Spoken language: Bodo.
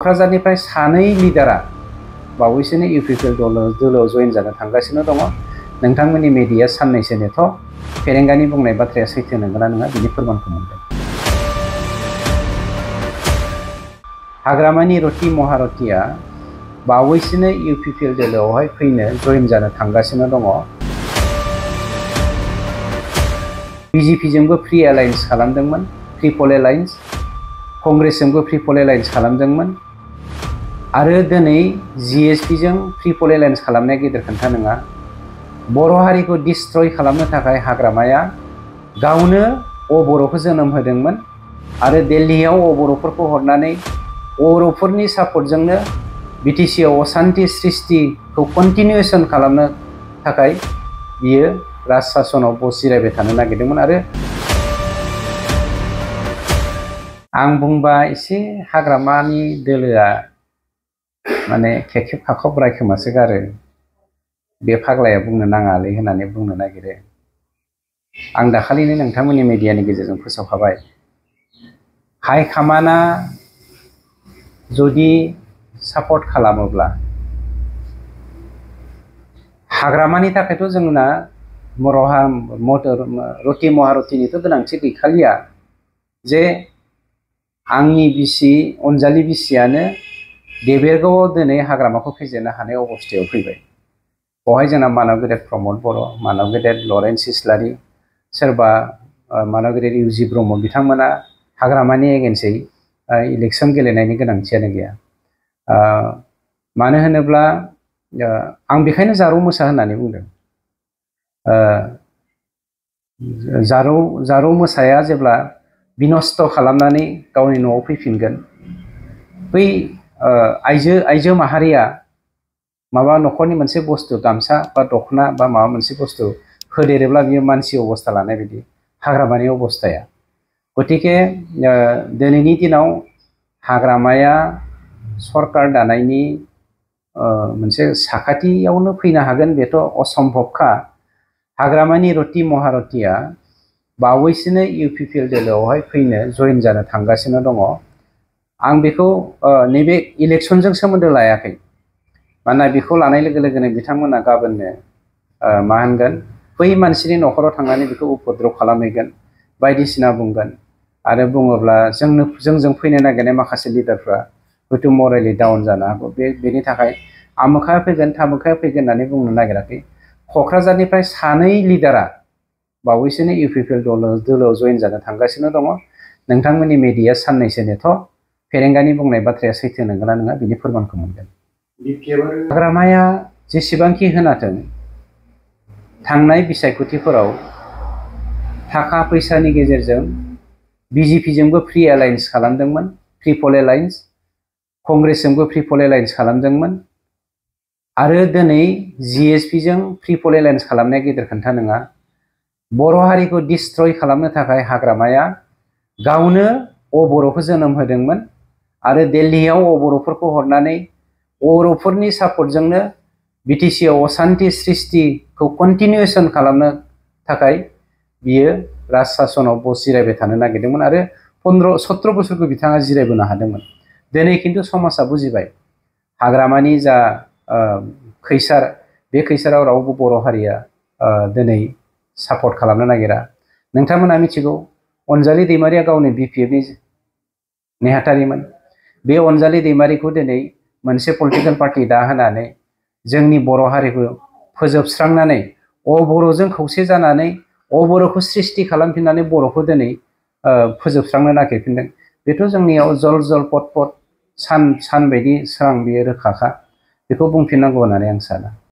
क'क्राझारनिफ्राय सानै लिडारा बावैसोनो इउपिपिएल दोलोआव जयेन जानो थांगासिनो दङ। नोंथांमोननि मिडिया साननैसो नेथ' फेरेंगानि बुंनाय बाथ्राया सैथो नंगौना नङा बिनि फोरमानखौ मोनगोन। हाग्रामानि रति महारतिया बावैसोनो इउपिपिएल दोलोआवहाय फैनो जयेन जानो थांगासिनो दङ। बिजेपिजोंबो फ्रि एलायन्स खालामदोंमोन, फ्रि पल एलायन्स, कंग्रेसजोंबो फ्रि पल एलायन्स खालामदोंमोन आरो दिनै जिएसपिजों फ्रि पल एलायन्स खालामनाया गेदेर खोथा नङा। बर' हारिखौ डिस्ट्रय खालामनो थाखाय हाग्रामाया गावनो बर'खौ जोनोम होदोंमोन आरो दिल्लीयाव बर'फोरखौ हरनानै बर'फोरनि सापर्टजोंनो बिटिसिआव असान्ति सृष्टिखौ कन्टिनिउएसन खालामनो थाखाय बियो राज सासनाव जिरायबाय थानो नागिरदोंमोन। आरो आं बुंबा एसे हाग्रामानि दोलोआ माने खेबखेब खाखाब रायखोमासो गारो, बे फाग्लाया बुंनो नाङालै होननानै बुंनो नागिरो। आं दाखालिनो नोंथांमोननि मिडियानि गेजेरजों फोसावखाबाय, हाइकमान्डआ जुदि सापर्ट खालामोब्ला हाग्रामानि थाखायथ' जोंना रति महारतिनिथ' गोनांथि गैखालिया जे आंनि बिसि अनजालि बिसियानो देबेरगावआव दिनै हाग्रामाखौ फेजेननो हानाय अबस्थायाव फैबाय। बेवहाय जोंना मानब गेदेर प्रमद बर', मानब गेदेर लरेन्स इस्लारि, सोरबा मानब गेदेर इउजि ब्रह्म, बिथांमोना हाग्रामानि एगेन्स्टै इलेक्सन गेलेनायनि गोनांथियानो गैया। मानो होनोब्ला आं बेखायनो जारौ मोसा होननानै बुंदों। जारौ मोसाया जेब्ला बिनस्थ' खालामनानै गावनि न'आव फैफिनगोन, बै आइजो माहारिया माबा न'खरनि मोनसे बुस्थु गामसा बा दखना बा माबा मोनसे बुस्थु होदेरोब्ला बियो मानसि अबस्था लानाय बायदि हाग्रामानि अबस्थाया। गतिके दिनैनि दिनाव हाग्रामाया सरकार दानायनि मोनसे साखाथियावनो फैनो हागोन बेथ' असम्भबखा। हाग्रामानि रति महारतिया बावैसोनो इउपिपिएल दोलोआवहाय फैनो जयेन जानो थांगासिनो दङ। आं बेखौ नैबे इलेक्सनजों सोमोन्दो लायाखै, मानोना बेखौ लानाय लोगो लोगोनो बिथांमोना गाबोननो मा होनगोन, बै मानसिनि न'खराव थांनानै बेखौ उपद्रब खालामहैगोन, बायदिसिना बुंगोन। आरो बुङोब्ला जोंजों फैनो नागिरनाय माखासे लिडारफ्रा हयथ' मरेलि डाउन जानो हागौ। बेनि थाखाय आमोखाया फैगोन थामोखाया फैगोन होननानै बुंनो नागिराखै। क'क्राझारनिफ्राय सानै लिडारा बावैसोनो इउपिपिएल दोलोआव जयेन जानो थांगासिनो दङ। नोंथांमोननि मिडिया साननैसो नेथ' फेरेंगानि बुंनाय बाथ्राया सैथो नंगौना नङा बिनि फोरमानखौ मोनगोन। हाग्रामाया जेसेबांखि होनाथों थांनाय बिसायख'थिफोराव थाखा फैसानि गेजेरजों बिजेपिजोंबो फ्रि एलायन्स खालामदोंमोन, फ्रि पल एलायन्स, कंग्रेसजोंबो फ्रि पल एलायन्स खालामदोंमोन आरो दिनै जिएसपिजों फ्रि पल एलायन्स खालामनाया गेदेर खोथा नङा। बर' हारिखौ डिस्ट्रय खालामनो थाखाय हाग्रामाया गावनो बर'खौ जोनोम होदोंमोन आरो दिल्लीयाव बर'फोरखौ हरनानै बर'फोरनि सापर्टजोंनो बिटिसिआव असान्ति सृष्टिखौ कन्टिनिउएसन खालामनो थाखाय बियो राज सासनाव जिरायबाय थानो नागिरदोंमोन आरो 17 बोसोरखौ बिथाङा जिरायबोनो हादोंमोन। दिनै खिन्थु समाजा बुजिबाय हाग्रामानि जा खैसार, बे खैसाराव रावबो बर' हारिया दिनै सापर्ट खालामनो नागिरा। नोंथांमोना मिथिगौ अनजालि दैमारिया गावनि बिपिएफनि नेहाथारिमोन। बे अनजालि दैमारिखौ दिनै मोनसे पलिटिकेल पार्टि दाहोनानै जोंनि बर' हारिखौ फोजोबस्रांनानै बर'जों खौसे जानानै बर'खौ सृष्टि खालामफिननानै बर'खौ दिनै फोजोबस्रांनो नागिरफिनदों। बेथ' जोंनियाव जल जल पट पट सान बायदि स्रां, बेयो रोखाखा। बेखौ बुंफिननांगौ होननानै आं सानो।